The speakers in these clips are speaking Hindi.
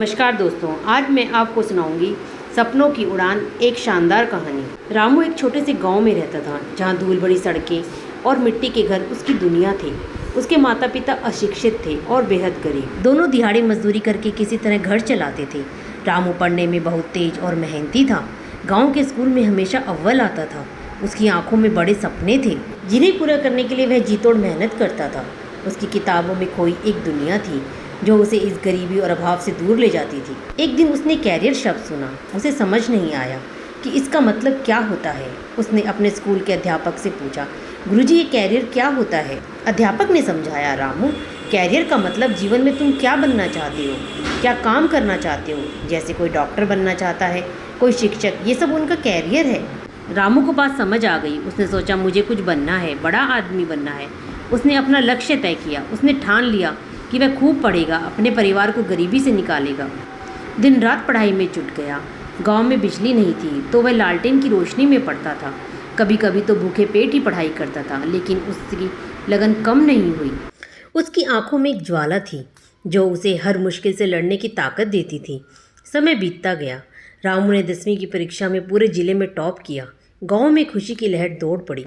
नमस्कार दोस्तों, आज मैं आपको सुनाऊंगी सपनों की उड़ान, एक शानदार कहानी। रामू एक छोटे से गांव में रहता था, जहां धूल भरी सड़कें और मिट्टी के घर उसकी दुनिया थे। उसके माता पिता अशिक्षित थे और बेहद गरीब। दोनों दिहाड़ी मजदूरी करके किसी तरह घर चलाते थे। रामू पढ़ने में बहुत तेज और मेहनती था। गाँव के स्कूल में हमेशा अव्वल आता था। उसकी आंखों में बड़े सपने थे, जिन्हें पूरा करने के लिए वह जी तोड़ मेहनत करता था। उसकी किताबों में खोई एक दुनिया थी जो उसे इस गरीबी और अभाव से दूर ले जाती थी। एक दिन उसने कैरियर शब्द सुना। उसे समझ नहीं आया कि इसका मतलब क्या होता है। उसने अपने स्कूल के अध्यापक से पूछा, गुरुजी ये कैरियर क्या होता है? अध्यापक ने समझाया, रामू, कैरियर का मतलब जीवन में तुम क्या बनना चाहते हो, क्या काम करना चाहते हो। जैसे कोई डॉक्टर बनना चाहता है, कोई शिक्षक, ये सब उनका कैरियर है। रामू को बात समझ आ गई। उसने सोचा, मुझे कुछ बनना है, बड़ा आदमी बनना है। उसने अपना लक्ष्य तय किया। उसने ठान लिया कि वह खूब पढ़ेगा, अपने परिवार को गरीबी से निकालेगा। दिन रात पढ़ाई में जुट गया। गांव में बिजली नहीं थी तो वह लालटेन की रोशनी में पढ़ता था। कभी कभी तो भूखे पेट ही पढ़ाई करता था, लेकिन उसकी लगन कम नहीं हुई। उसकी आंखों में एक ज्वाला थी जो उसे हर मुश्किल से लड़ने की ताकत देती थी। समय बीतता गया। रामू ने 10वीं की परीक्षा में पूरे जिले में टॉप किया। गांव में खुशी की लहर दौड़ पड़ी।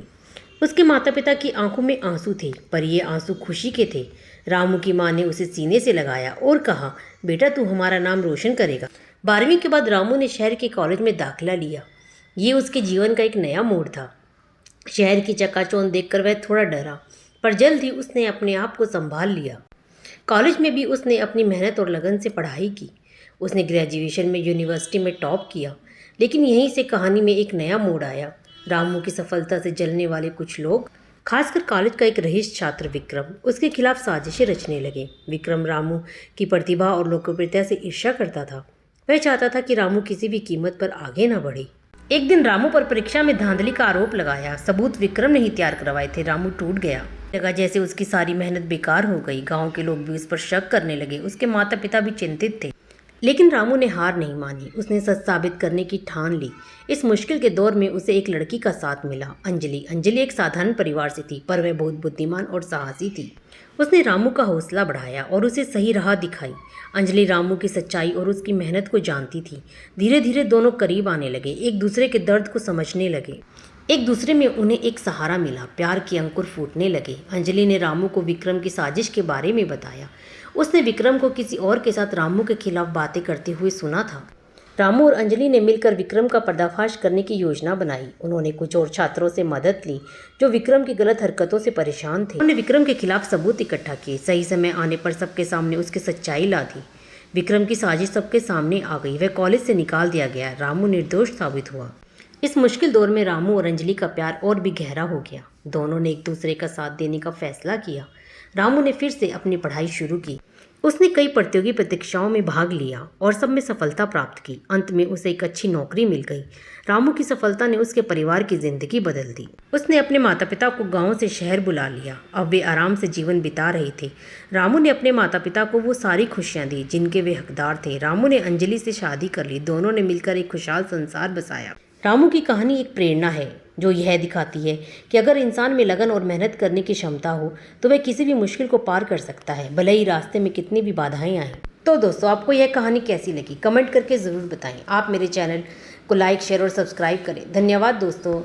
उसके माता पिता की आंखों में आंसू थे, पर ये आंसू खुशी के थे। रामू की माँ ने उसे सीने से लगाया और कहा, बेटा तू हमारा नाम रोशन करेगा। 12वीं के बाद रामू ने शहर के कॉलेज में दाखिला लिया। ये उसके जीवन का एक नया मोड़ था। शहर की चकाचौंध देखकर वह थोड़ा डरा, पर जल्द ही उसने अपने आप को संभाल लिया। कॉलेज में भी उसने अपनी मेहनत और लगन से पढ़ाई की। उसने ग्रेजुएशन में यूनिवर्सिटी में टॉप किया। लेकिन यहीं से कहानी में एक नया मोड़ आया। रामू की सफलता से जलने वाले कुछ लोग, खासकर कॉलेज का एक रईस छात्र विक्रम, उसके खिलाफ साजिशें रचने लगे। विक्रम रामू की प्रतिभा और लोकप्रियता से ईर्ष्या करता था। वह चाहता था कि रामू किसी भी कीमत पर आगे न बढ़े। एक दिन रामू पर परीक्षा में धांधली का आरोप लगाया। सबूत विक्रम ने ही तैयार करवाए थे। रामू टूट गया। लगा जैसे उसकी सारी मेहनत बेकार हो गई। गांव के लोग भी उस पर शक करने लगे। उसके माता पिता भी चिंतित थे। लेकिन रामू ने हार नहीं मानी। उसने सच साबित करने की ठान ली। इस मुश्किल के दौर में उसे एक लड़की का साथ मिला, अंजलि। अंजलि एक साधारण परिवार से थी, पर वह बहुत बुद्धिमान और साहसी थी। उसने रामू का हौसला बढ़ाया और उसे सही राह दिखाई। अंजलि रामू की सच्चाई और उसकी मेहनत को जानती थी। धीरे धीरे दोनों करीब आने लगे, एक दूसरे के दर्द को समझने लगे। एक दूसरे में उन्हें एक सहारा मिला। प्यार के अंकुर फूटने लगे। अंजलि ने रामू को विक्रम की साजिश के बारे में बताया। उसने विक्रम को किसी और के साथ रामू के खिलाफ बातें करते हुए सुना था। रामू और अंजलि ने मिलकर विक्रम का पर्दाफाश करने की योजना बनाई। उन्होंने कुछ और छात्रों से मदद ली जो विक्रम की गलत हरकतों से परेशान थे। उन्होंने विक्रम के खिलाफ सबूत इकट्ठा किए। सही समय आने पर सबके सामने उसकी सच्चाई ला दी। विक्रम की साजिश सबके सामने आ गई। वह कॉलेज से निकाल दिया गया। रामू निर्दोष साबित हुआ। इस मुश्किल दौर में रामू और अंजलि का प्यार और भी गहरा हो गया। दोनों ने एक दूसरे का साथ देने का फैसला किया। रामू ने फिर से अपनी पढ़ाई शुरू की। उसने कई प्रतियोगी परीक्षाओं में भाग लिया और सब में सफलता प्राप्त की। अंत में उसे एक अच्छी नौकरी मिल गई। रामू की सफलता ने उसके परिवार की जिंदगी बदल दी। उसने अपने माता पिता को गांव से शहर बुला लिया। अब वे आराम से जीवन बिता रहे थे। रामू ने अपने माता पिता को वो सारी खुशियां दी जिनके वे हकदार थे। रामू ने अंजलि से शादी कर ली। दोनों ने मिलकर एक खुशहाल संसार बसाया। रामू की कहानी एक प्रेरणा है जो यह दिखाती है कि अगर इंसान में लगन और मेहनत करने की क्षमता हो तो वह किसी भी मुश्किल को पार कर सकता है, भले ही रास्ते में कितनी भी बाधाएं आएं। तो दोस्तों, आपको यह कहानी कैसी लगी कमेंट करके ज़रूर बताएं। आप मेरे चैनल को लाइक, शेयर और सब्सक्राइब करें। धन्यवाद दोस्तों।